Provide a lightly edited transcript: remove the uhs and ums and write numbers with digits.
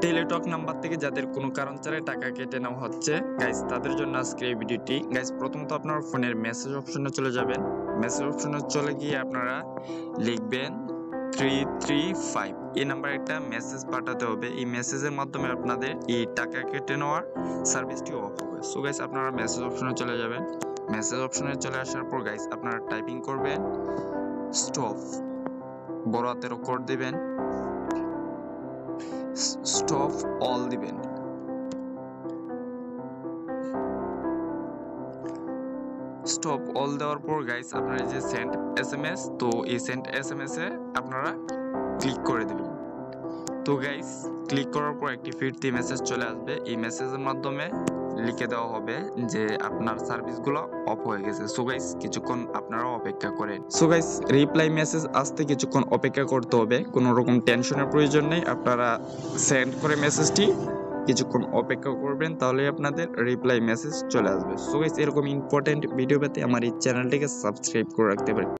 Teletalk number থেকে যাদের কোনো কারণ ছাড়াই টাকা কেটে নেওয়া হচ্ছে গাইস, তাদের জন্য আজকে এই ভিডিওটি। গাইস, প্রথমত আপনার ফোনের মেসেজ অপশনে চলে যাবেন। মেসেজ অপশনে চলে গিয়ে আপনারা লিখবেন 335, এই নাম্বারে একটা মেসেজ পাঠাতে হবে। এই মেসেজের মাধ্যমে আপনাদের এই টাকা কেটে নেওয়ার সার্ভিসটি অফ হবে। সো গাইস, আপনারা মেসেজ অপশনে চলে যাবেন। মেসেজ অপশনে চলে আসার পর গাইস আপনারা টাইপিং করবেন স্টপ, বড় হাতের অক্ষর দিবেন, স্টপ অল দিবেন। স্টপ অল দেওয়ার পর গাইস আপনারা যে সেন্ড এসএমএস, তো এই সেন্ড এসএমএস এ আপনারা ক্লিক করে দিবেন। তো গাইস ক্লিক করার পর একটি ফিরতি মেসেজ চলে আসবে। এই মেসেজের মাধ্যমে লিখে দেওয়া হবে যে আপনার সার্ভিসগুলো অফ হয়ে গেছে। সো গাইস কিছুক্ষণ আপনারা অপেক্ষা করেন। সো গাইস রিপ্লাই মেসেজ আসতে কিছুক্ষণ অপেক্ষা করতে হবে, কোনো রকম টেনশনের প্রয়োজন নেই। আপনারা সেন্ড করে মেসেজটি কিছুক্ষণ অপেক্ষা করবেন, তাহলে আপনাদের রিপ্লাই মেসেজ চলে আসবে। সো গাইস এরকম ইম্পর্টেন্ট ভিডিও পেতে আমার এই চ্যানেলটিকে সাবস্ক্রাইব করে রাখতে পারেন।